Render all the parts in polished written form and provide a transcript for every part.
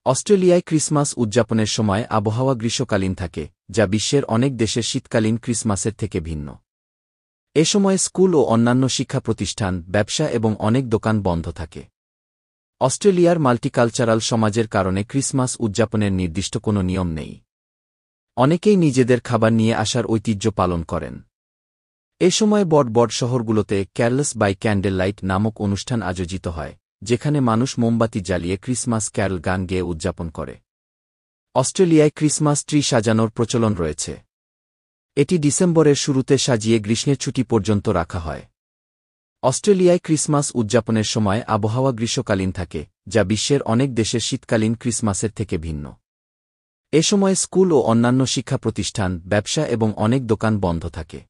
অস্ট্রেলিয়ায় ক্রিসমাস উদযাপনের সময় আবহাওয়া গ্রীষ্মকালীন থাকে, যা বিশ্বের অনেক দেশের শীতকালীন ক্রিসমাসের থেকে ভিন্ন। এ সময় স্কুল ও অন্যান্য শিক্ষা প্রতিষ্ঠান, ব্যবসা এবং অনেক দোকান বন্ধ থাকে। অস্ট্রেলিয়ার মাল্টিকালচারাল সমাজের কারণে ক্রিসমাস উদযাপনের নির্দিষ্ট কোনো নিয়ম নেই। অনেকেই নিজেদের খাবার নিয়ে আসার ঐতিহ্য পালন করেন। এ সময় বড় শহরগুলোতে ক্যারলস বাই ক্যান্ডেল লাইট নামক অনুষ্ঠান আয়োজিত হয়, যেখানে মানুষ মোমবাতি জ্বালিয়ে ক্রিসমাস ক্যারল গান গেয়ে উদযাপন করে। অস্ট্রেলিয়ায় ক্রিসমাস ট্রি সাজানোর প্রচলন রয়েছে। এটি ডিসেম্বরের শুরুতে সাজিয়ে গ্রীষ্মের ছুটি পর্যন্ত রাখা হয়। অস্ট্রেলিয়ায় ক্রিসমাস উদযাপনের সময় আবহাওয়া গ্রীষ্মকালীন থাকে, যা বিশ্বের অনেক দেশের শীতকালীন ক্রিসমাসের থেকে ভিন্ন। এ সময় স্কুল ও অন্যান্য শিক্ষা প্রতিষ্ঠান, ব্যবসা এবং অনেক দোকান বন্ধ থাকে।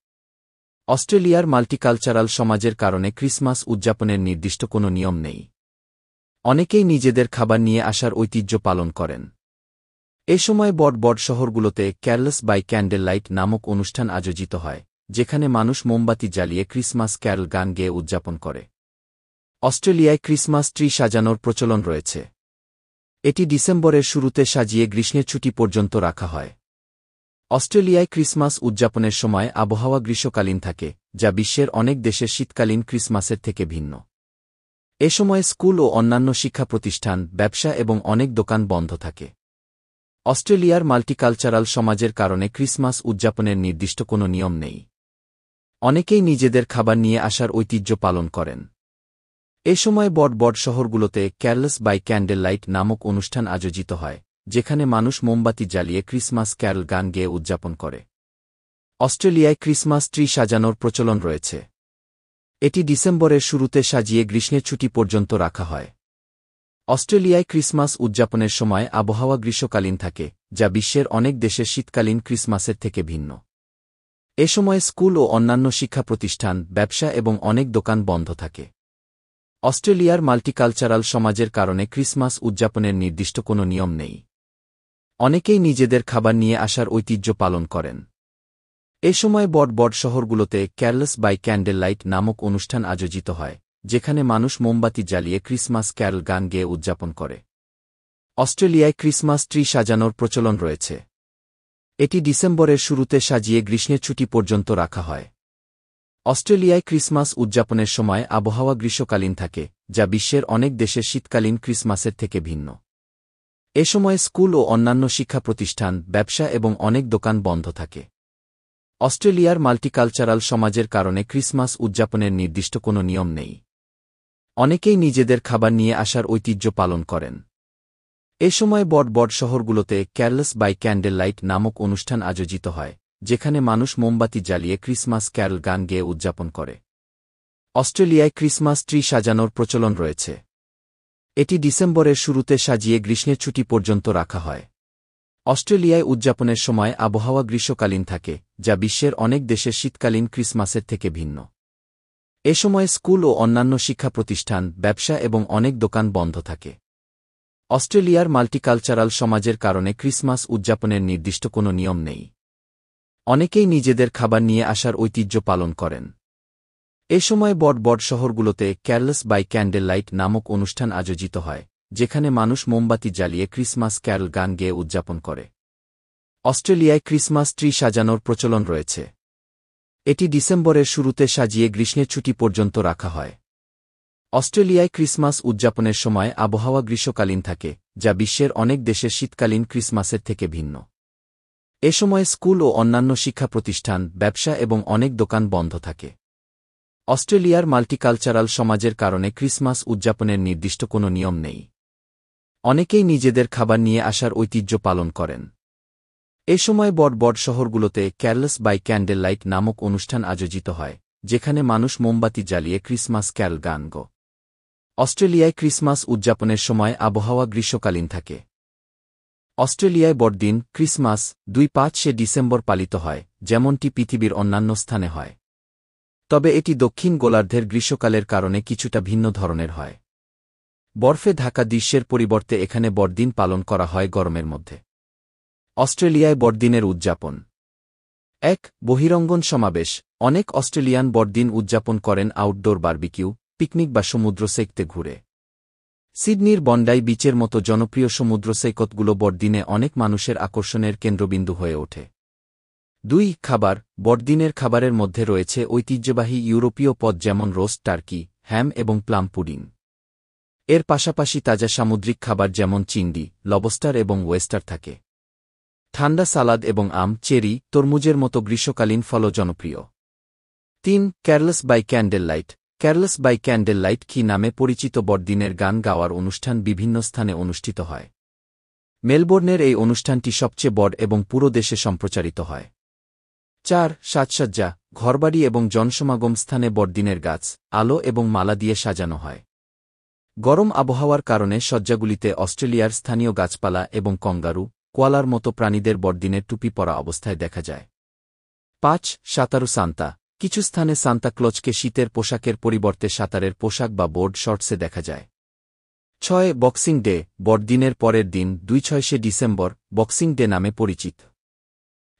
অস্ট্রেলিয়ার মাল্টিকালচারাল সমাজের কারণে ক্রিসমাস উদযাপনের নির্দিষ্ট কোনো নিয়ম নেই। অনেকেই নিজেদের খাবার নিয়ে আসার ঐতিহ্য পালন করেন। এ সময় বড় শহরগুলোতে ক্যারলস বাই ক্যান্ডেল লাইট নামক অনুষ্ঠান আয়োজিত হয়, যেখানে মানুষ মোমবাতি জ্বালিয়ে ক্রিসমাস ক্যারল গান গেয়ে উদযাপন করে। অস্ট্রেলিয়ায় ক্রিসমাস ট্রি সাজানোর প্রচলন রয়েছে। এটি ডিসেম্বরের শুরুতে সাজিয়ে গ্রীষ্মের ছুটি পর্যন্ত রাখা হয়। অস্ট্রেলিয়ায় ক্রিসমাস উদযাপনের সময় আবহাওয়া গ্রীষ্মকালীন থাকে, যা বিশ্বের অনেক দেশের শীতকালীন ক্রিসমাসের থেকে ভিন্ন। এ সময় স্কুল ও অন্যান্য শিক্ষা প্রতিষ্ঠান, ব্যবসা এবং অনেক দোকান বন্ধ থাকে। অস্ট্রেলিয়ার মাল্টিকালচারাল সমাজের কারণে ক্রিসমাস উদযাপনের নির্দিষ্ট কোনো নিয়ম নেই। অনেকেই নিজেদের খাবার নিয়ে আসার ঐতিহ্য পালন করেন। এ সময় বড় শহরগুলোতে ক্যারলস বাই ক্যান্ডেল লাইট নামক অনুষ্ঠান আয়োজিত হয়, যেখানে মানুষ মোমবাতি জ্বালিয়ে ক্রিসমাস ক্যারল গান গেয়ে উদযাপন করে। অস্ট্রেলিয়ায় ক্রিসমাস ট্রি সাজানোর প্রচলন রয়েছে। এটি ডিসেম্বরের শুরুতে সাজিয়ে গ্রীষ্মের ছুটি পর্যন্ত রাখা হয়। অস্ট্রেলিয়ায় ক্রিসমাস উদযাপনের সময় আবহাওয়া গ্রীষ্মকালীন থাকে, যা বিশ্বের অনেক দেশের শীতকালীন ক্রিসমাসের থেকে ভিন্ন। এ সময় স্কুল ও অন্যান্য শিক্ষা প্রতিষ্ঠান, ব্যবসা এবং অনেক দোকান বন্ধ থাকে। অস্ট্রেলিয়ার মাল্টিকালচারাল সমাজের কারণে ক্রিসমাস উদযাপনের নির্দিষ্ট কোনো নিয়ম নেই। অনেকেই নিজেদের খাবার নিয়ে আসার ঐতিহ্য পালন করেন। এ সময় বড় শহরগুলোতে ক্যারলস বাই ক্যান্ডেল লাইট নামক অনুষ্ঠান আয়োজিত হয়, যেখানে মানুষ মোমবাতি জ্বালিয়ে ক্রিসমাস ক্যারল গান গেয়ে উদযাপন করে। অস্ট্রেলিয়ায় ক্রিসমাস ট্রি সাজানোর প্রচলন রয়েছে। এটি ডিসেম্বরের শুরুতে সাজিয়ে গ্রীষ্মের ছুটি পর্যন্ত রাখা হয়। অস্ট্রেলিয়ায় ক্রিসমাস উদযাপনের সময় আবহাওয়া গ্রীষ্মকালীন থাকে, যা বিশ্বের অনেক দেশের শীতকালীন ক্রিসমাসের থেকে ভিন্ন। এ সময় স্কুল ও অন্যান্য শিক্ষা প্রতিষ্ঠান, ব্যবসা এবং অনেক দোকান বন্ধ থাকে। অস্ট্রেলিয়ার মাল্টিকালচারাল সমাজের কারণে ক্রিসমাস উদযাপনের নির্দিষ্ট কোনো নিয়ম নেই। অনেকেই নিজেদের খাবার নিয়ে আসার ঐতিহ্য পালন করেন। এ সময় বড় শহরগুলোতে ক্যারলস বাই ক্যান্ডেল লাইট নামক অনুষ্ঠান আয়োজিত হয়, যেখানে মানুষ মোমবাতি জ্বালিয়ে ক্রিসমাস ক্যারল গান গেয়ে উদযাপন করে। অস্ট্রেলিয়ায় ক্রিসমাস ট্রি সাজানোর প্রচলন রয়েছে। এটি ডিসেম্বরের শুরুতে সাজিয়ে গ্রীষ্মের ছুটি পর্যন্ত রাখা হয়। অস্ট্রেলিয়ায় উদযাপনের সময় আবহাওয়া গ্রীষ্মকালীন থাকে, যা বিশ্বের অনেক দেশের শীতকালীন ক্রিসমাসের থেকে ভিন্ন। এ সময় স্কুল ও অন্যান্য শিক্ষা প্রতিষ্ঠান, ব্যবসা এবং অনেক দোকান বন্ধ থাকে। অস্ট্রেলিয়ার মাল্টিকালচারাল সমাজের কারণে ক্রিসমাস উদযাপনের নির্দিষ্ট কোনো নিয়ম নেই। অনেকেই নিজেদের খাবার নিয়ে আসার ঐতিহ্য পালন করেন। এ সময় বড় শহরগুলোতে ক্যারলস বাই ক্যান্ডেল লাইট নামক অনুষ্ঠান আয়োজিত হয়, যেখানে মানুষ মোমবাতি জ্বালিয়ে ক্রিসমাস ক্যারল গান গেয়ে উদযাপন করে। অস্ট্রেলিয়ায় ক্রিসমাস ট্রি সাজানোর প্রচলন রয়েছে। এটি ডিসেম্বরের শুরুতে সাজিয়ে গ্রীষ্মের ছুটি পর্যন্ত রাখা হয়। অস্ট্রেলিয়ায় ক্রিসমাস উদযাপনের সময় আবহাওয়া গ্রীষ্মকালীন থাকে, যা বিশ্বের অনেক দেশের শীতকালীন ক্রিসমাসের থেকে ভিন্ন। এ সময় স্কুল ও অন্যান্য শিক্ষা প্রতিষ্ঠান, ব্যবসা এবং অনেক দোকান বন্ধ থাকে। অস্ট্রেলিয়ার মাল্টিকালচারাল সমাজের কারণে ক্রিসমাস উদযাপনের নির্দিষ্ট কোনো নিয়ম নেই। অনেকেই নিজেদের খাবার নিয়ে আসার ঐতিহ্য পালন করেন। এ সময় বড় শহরগুলোতে ক্যারলস বাই ক্যান্ডেল লাইট নামক অনুষ্ঠান আয়োজিত হয়, যেখানে মানুষ মোমবাতি জ্বালিয়ে ক্রিসমাস ক্যারল গান গো। অস্ট্রেলিয়ায় ক্রিসমাস উদযাপনের সময় আবহাওয়া গ্রীষ্মকালীন থাকে। অস্ট্রেলিয়ায় বড়দিন, ক্রিসমাস ২-৫ ডিসেম্বর পালিত হয়, যেমনটি পৃথিবীর অন্যান্য স্থানে হয়। তবে এটি দক্ষিণ গোলার্ধের গ্রীষ্মকালের কারণে কিছুটা ভিন্ন ধরনের হয়। বরফে ঢাকা দৃশ্যের পরিবর্তে এখানে বড়দিন পালন করা হয় গরমের মধ্যে। অস্ট্রেলিয়ায় বড়দিনের উদযাপন ১. বহিরঙ্গন সমাবেশ। অনেক অস্ট্রেলিয়ান বড়দিন উদযাপন করেন আউটডোর বারবিকিউ, পিকনিক বা সমুদ্র সেঁকতে ঘুরে। সিডনির বন্ডাই বিচের মতো জনপ্রিয় সমুদ্র সৈকতগুলো বড়দিনে অনেক মানুষের আকর্ষণের কেন্দ্রবিন্দু হয়ে ওঠে। 2. খাবার। বড়দিনের খাবারের মধ্যে রয়েছে ঐতিহ্যবাহী ইউরোপীয় পদ যেমন রোস্ট টার্কি, হ্যাম এবং প্লাম পুডিং। এর পাশাপাশি তাজা সামুদ্রিক খাবার যেমন চিংড়ি, লবস্টার এবং ওয়েস্টার থাকে। ঠান্ডা সালাদ এবং আম, চেরি, তরমুজের মতো গ্রীষ্মকালীন ফলও জনপ্রিয়। 3. Carols by candle light. Carols by candle light কি নামে পরিচিত বড়দিনের গান গাওয়ার অনুষ্ঠান বিভিন্ন স্থানে অনুষ্ঠিত হয়। মেলবোর্নের এই অনুষ্ঠানটি সবচেয়ে বড় এবং পুরো দেশে সম্প্রচারিত হয়। 4. সাজসজ্জা। ঘরবাড়ি এবং জনসমাগম স্থানে বড়দিনের গাছ, আলো এবং মালা দিয়ে সাজানো হয়। গরম আবহাওয়ার কারণে সজ্জাগুলিতে অস্ট্রেলিয়ার স্থানীয় গাছপালা এবং কঙ্গারু, কোয়ালার মতো প্রাণীদের বড়দিনের টুপি পরা অবস্থায় দেখা যায়। 5. সাঁতারু সান্তা। কিছু স্থানে সান্তা ক্লজকে শীতের পোশাকের পরিবর্তে সাঁতারের পোশাক বা বোর্ড শর্টসে দেখা যায়। 6. Boxing day. বড়দিনের পরের দিন 2 ডিসেম্বর বক্সিং ডে নামে পরিচিত।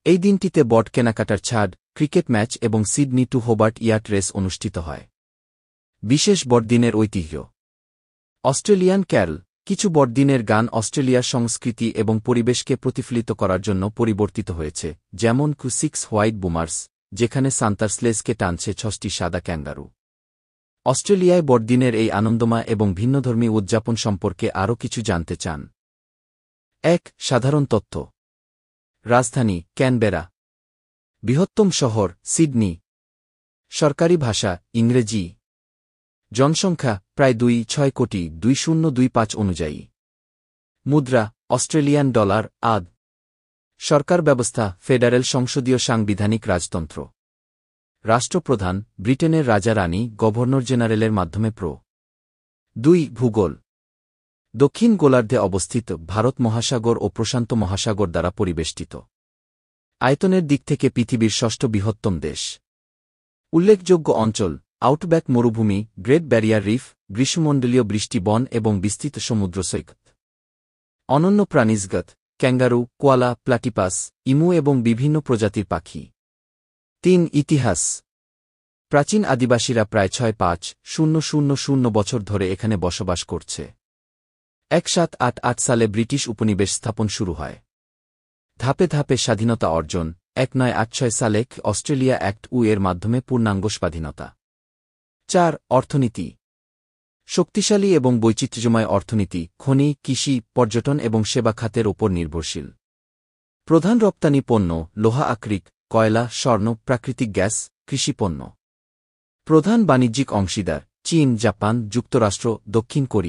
এই দিনটিতে বড় কেনাকাটার ছাড়, ক্রিকেট ম্যাচ এবং Sydney to Hobart yacht race অনুষ্ঠিত হয়। বিশেষ বড়দিনের ঐতিহ্য। Australian carol. কিছু বড়দিনের গান অস্ট্রেলিয়ার সংস্কৃতি এবং পরিবেশকে প্রতিফলিত করার জন্য পরিবর্তিত হয়েছে, যেমন 6 হোয়াইট বুমার্স, যেখানে সান্তার স্লেজকে টানছে 6টি সাদা ক্যাঙ্গারু। অস্ট্রেলিয়ায় বড়দিনের এই আনন্দময় এবং ভিন্নধর্মী উদযাপন সম্পর্কে আরও কিছু জানতে চান। 1. সাধারণ তথ্য। রাজধানী ক্যানবেরা। বৃহত্তম শহর সিডনি। সরকারি ভাষা ইংরেজি। জনসংখ্যা প্রায় 2.6 কোটি 2025 অনুযায়ী। মুদ্রা অস্ট্রেলিয়ান ডলার আদ। সরকার ব্যবস্থা ফেডারেল সংসদীয় সাংবিধানিক রাজতন্ত্র। রাষ্ট্রপ্রধান ব্রিটেনের রাজা রানী গভর্নর জেনারেলের মাধ্যমে প্রো। 2. ভূগোল। দক্ষিণ গোলার্ধে অবস্থিত, ভারত মহাসাগর ও প্রশান্ত মহাসাগর দ্বারা পরিবেষ্টিত। আয়তনের দিক থেকে পৃথিবীর ষষ্ঠ বৃহত্তম দেশ। উল্লেখযোগ্য অঞ্চল আউটব্যাক মরুভূমি, গ্রেট ব্যারিয়ার রিফ, গ্রীষ্মমণ্ডলীয় বৃষ্টি বন এবং বিস্তৃত সমুদ্র সৈকত। অনন্য প্রাণীজগৎ ক্যাঙ্গারু, কোয়ালা, প্লাটিপাস, ইমু এবং বিভিন্ন প্রজাতির পাখি। 3. ইতিহাস। প্রাচীন আদিবাসীরা প্রায় 6,500 বছর ধরে এখানে বসবাস করছে। 1788 সালে ব্রিটিশ উপনিবেশ স্থাপন শুরু হয়। ধাপে ধাপে স্বাধীনতা অর্জন। 1986 সালে অস্ট্রেলিয়া অ্যাক্ট এর মাধ্যমে পূর্ণাঙ্গ স্বাধীনতা। 4. অর্থনীতি। শক্তিশালী এবং বৈচিত্র্যময় অর্থনীতি, খনি, কৃষি, পর্যটন এবং সেবা খাতের ওপর নির্ভরশীল। প্রধান রপ্তানি পণ্য লোহা, আকরিক, কয়লা, স্বর্ণ, প্রাকৃতিক গ্যাস, কৃষিপণ্য। প্রধান বাণিজ্যিক অংশীদার চীন, জাপান, যুক্তরাষ্ট্র, দক্ষিণ কোরিয়া।